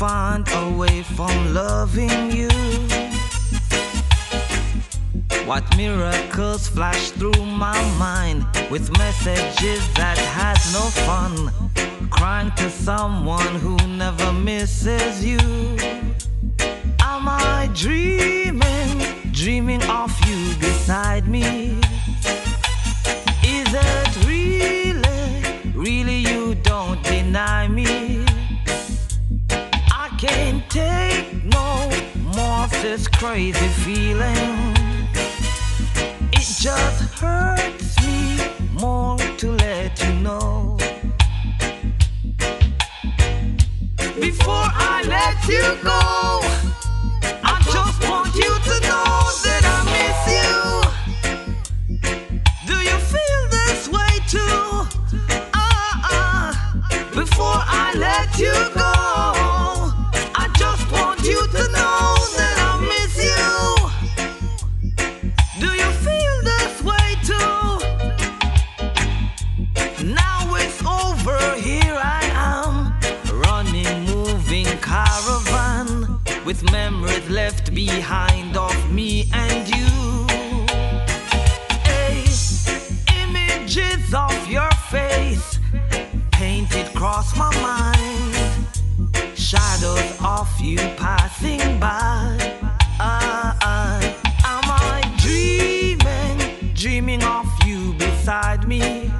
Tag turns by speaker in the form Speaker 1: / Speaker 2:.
Speaker 1: find a way from loving you. What miracles flash through my mind with messages that has no fun, crying to someone who never misses you. Am I dreaming of you beside me? Is it really you don't deny me? I can't take no more of this crazy feeling. It just hurts me more to let you know. Before I let you go, I just want you to know that I miss you. Do you feel this way too? Before I let you go, I just want you to know that I miss you. Do you feel this way too? Now it's over, here I am, running, moving caravan, with memories left behind of me and you. Hey, images of your face painted cross my mind, shadows of you passing by. Am I dreaming of you beside me?